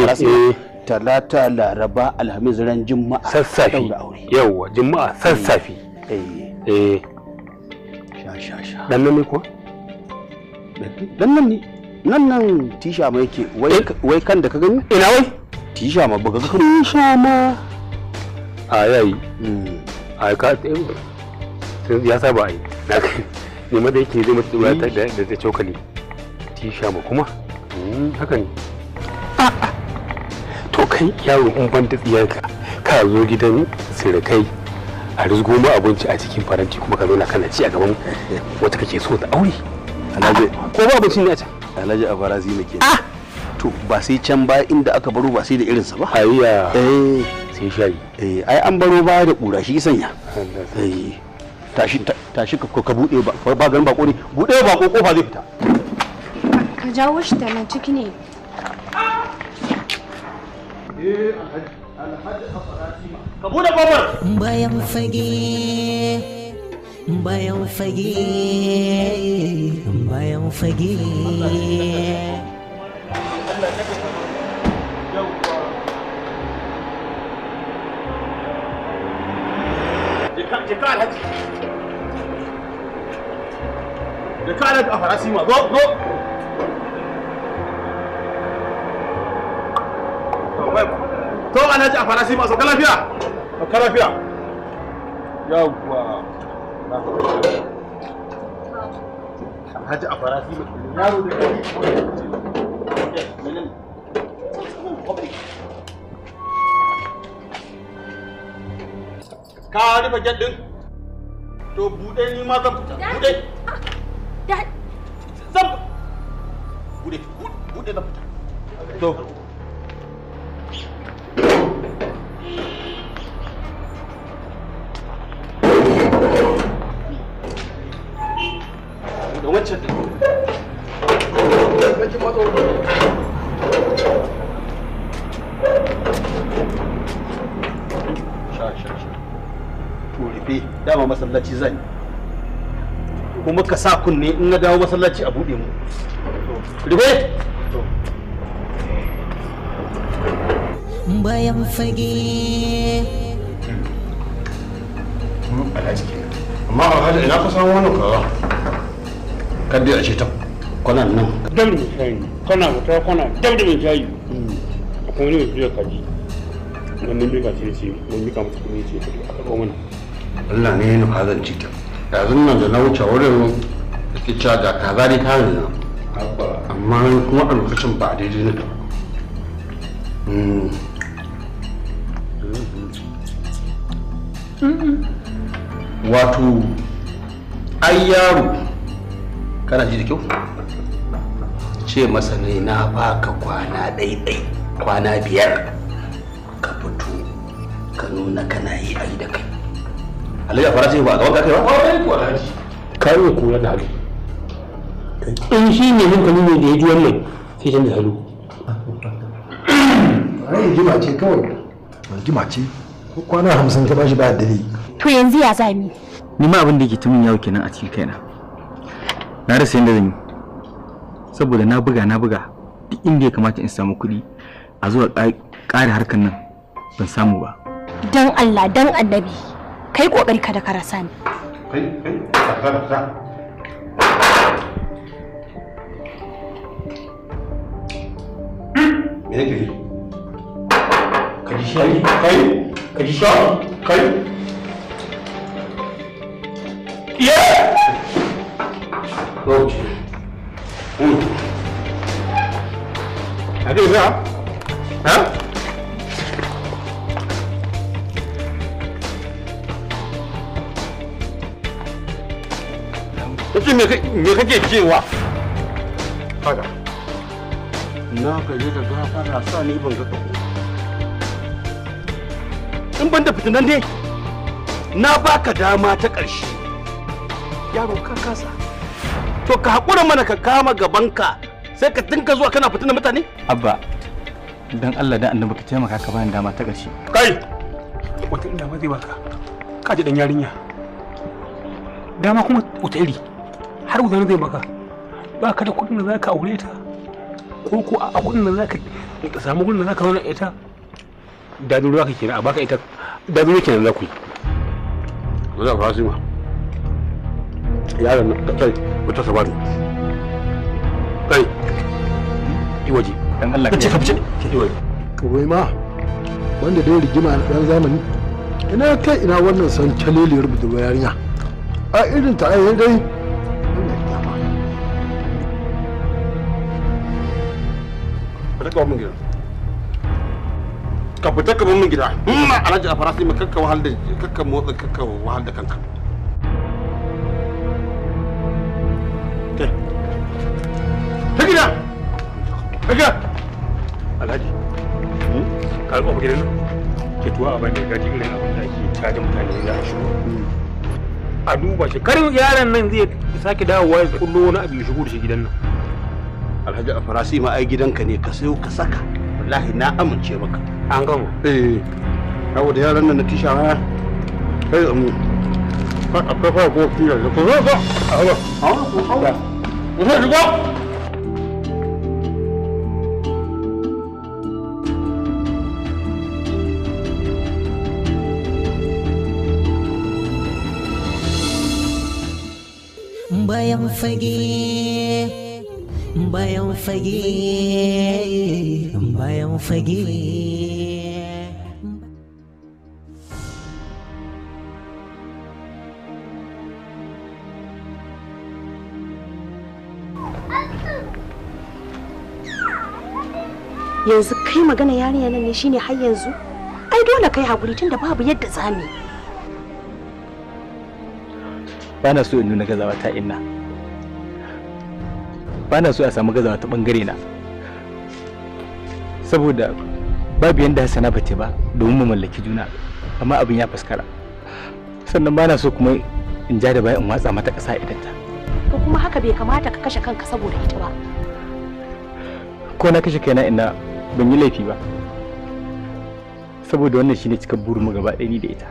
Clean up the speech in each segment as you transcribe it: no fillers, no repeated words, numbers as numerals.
farasi talata laraba alhamis ran juma'a sassafe yawa juma'a sassafe sha dan nan ne ko dan nan ne nan tisha ma yake wai kan da ka gani ina wai tisha ma buga kan tisha ma a yayi a ka ya saba ai ne ma da yake zai mata dura da cokali tisha ma kuma haka ne to kai yaro in ban da tsiyarka ka zo gidan sirikai a rizgo mu abinci a cikin faranti kuma ka zo na kana ci a gaban wata kake so da aure alhaji ko ba abincin ne a can alhaji a farasi nake to ba sai can ba inda aka baro ba sai da irinsa ba ayya sai shayi ai an baro baya da kura shi sanya tashi ka bude ba garin bako ne bude bako kofa zai fita ka jawo shi da nan ciki ne alhaji a farasi ka bude kofar bayan fage bayan fage bayan fage jika alhaji a farasi ma zo to alhaji a farasi ma sauka lafiya yawwa alhaji a farasi ma yaro da ka rufe gate din to bude ni ma zan fita bude zan bude zan fita to da wancan din kake matso rufe dama masallaci zan kuma ka sa kunne in na dawo masallaci a bude mu rufe bayan fage alhaji kenan amma alhaji ina ka samu wannan kaza kadai a ce ta kwanan nan dam da shayi kana wata kwana dam da shayi akwai wani mai kaji wannan bai ka ce mun mika masa kuma ce ta a karɓo mana Allah ne yana hazan cita yanzu nan da na wuce wurin da ke cewa ga kaza dai ta nuna amma kuma a lokacin ba daidai na da wato ai yaro kana ji da kyau ce masa ne na baka kwana ɗaiɗai kwana 5 ka fito ka nuna kana yi ai da kai Alhaji fara sai ba a gaban ka kai ba? Wai ko Alhaji. Kai ne kula da hali. In shi ne hankali ne da ya ji wannan sai canza halo. Ai rigima ce kawai. Rigima ce. Ko kwana 50 ka bashi ba dare. To yanzu ya zami. Ni ma abin da yake tumin yawo kenan a cikin kaina. Na rasa yanda zan yi. Saboda na buga duk inda ya kamata in samu kuɗi a zuwa ƙare harkar nan ban samu ba. Dan Allah dan Annabi. Kai kokari kada ka rasa ni. Kai ka. Me yake yi? Ka ji shayi? Ka ji shayi? Kai? Yeah! Roach. Ada apa? Hah? Kace me kake cewa? Haka. Na gaji da gafara sa ni ban ga kako. In ban da fitinan dai na baka dama ta ƙarshe. Yaro ka kasa. To ka haƙura mana ka kama gabanka sai ka dinka zuwa kana fitinan mutane? Abba, dan Allah dan Annabi ka taimaka ka bani dama ta ƙarshe. Kai. Wata ina ma zai baka. Ka ji dan yarinya. Dama kuma wata iri. Har uzani zai maka. Ba ka da kuɗin da za ka aure ta. ko a kudin da zaka samu kudin da zaka zauna ita dadin ruwa kake a baka ita dadin ruwa kenan za ku yi za ka fasu ma yaron nan kai wata sabani kai yi waje dan Allah ka ce ka fice yi waje kawai ma wanda dai rigima na dan zamani ina kai ina wannan san caleliyar budurwa yarinya a irin ta ai dai ka mun gida ka fita ka mun gida alhaji a farasi ma kakka wahal da kakka motsa kakka wahal da kanka ta gida ta gida alhaji ka ga gidan nan ke tuwa abin da gaji irin abin da ake caji mutane za a shigo a duba shi karin yaron nan zai sake dawowa ya kullo wani abu ya shigo da shi gidan nan alhaji a farasi ma ai gidanka ne ka sayo ka saka wallahi na amince maka an gama yawo da yaran nan na tisha ha kai akwai fara ko fiye da ko zo a hawa ko hawa ko sai shigo bayan fage bayan fage bayan fage yanzu kai magana yarinya nan ne shine har yanzu ai dole kai hakuri tunda babu yadda zamu yi. Bana so in nuna gazawa ta inna, bana so a samu gazawa ta bangare na, saboda babu yanda Hassana bata ba domin mu mallaki juna, amma abin ya faskara. Sannan bana so kuma in ja da baya in watsa mata ƙasa idan ta. To kuma haka bai kamata ka kashe kanka saboda ita ba. Ko na kashe kaina ina ban yi laifi ba, saboda wannan shine cikar burin mu gaba ɗaya ni da ita.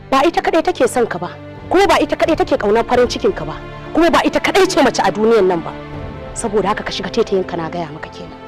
Ba ita kadai take son ka ba, kuma ba ita kadai take kaunar farin cikin ka ba, kuma ba ita kadai ce mace a duniyar nan ba. Saboda haka ka shiga taitayin ka na gaya maka kenan.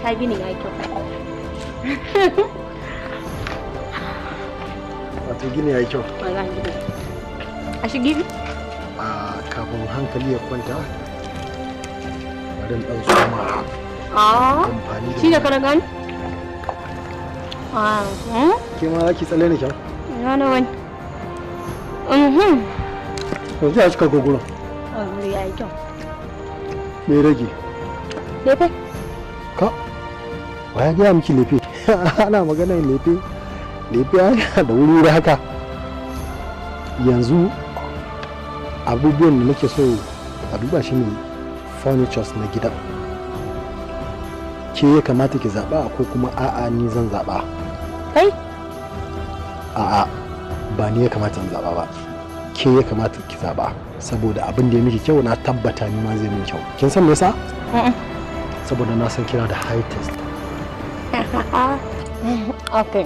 Ka gini ya kyau. Wato gini ya yi kyau. Wallahi gini. A shige? Kafin hankali ya kwanta, bari ɗan soma amfani da shi da kana gani? Ke ma za ki tsalle ne kyau? Yana wani. Yanzu ya cika gogoro. Wuri ya yi kyau. Me rage? Lefe? Ka? Wa ya gaya miki lefe? Ana maganar lefe. Lefe ana da wuri haka. Yanzu abubuwan da nake so a duba shi ne furnitures na gidan. Ke ya kamata ki zaɓa ko kuma a'a ni zan zaɓa? Kai? A'a ba ni ya kamata in zaɓa ba. Ke ya kamata ki zaɓa saboda abin da ya miki kyau na tabbata ni ma zai min kyau. Kin san me yasa? Saboda na san kina da high taste. Okay.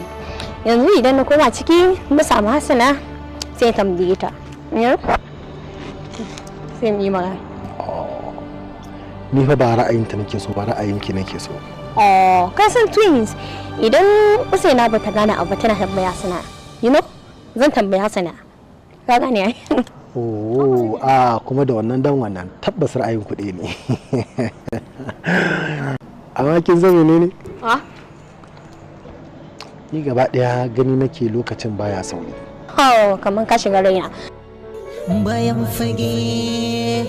Yanzu idan na koma ciki na samu Hassana sai tambaye ta. Sai mu yi magana. Ni fa ba ra'ayinta nake so ba ra'ayinki nake so. Ka san twins idan Usaina ba ta gane abu tana tambaya Hassana. Zan tambaya Hassana. Ka gane ai? Kuma da wannan dan wannan tabbas ra'ayin kuɗi ne. Amma kin zame ne? Ni gaba ɗaya gani nake lokacin baya sauri. Kamar ka shiga raina. Bayan fage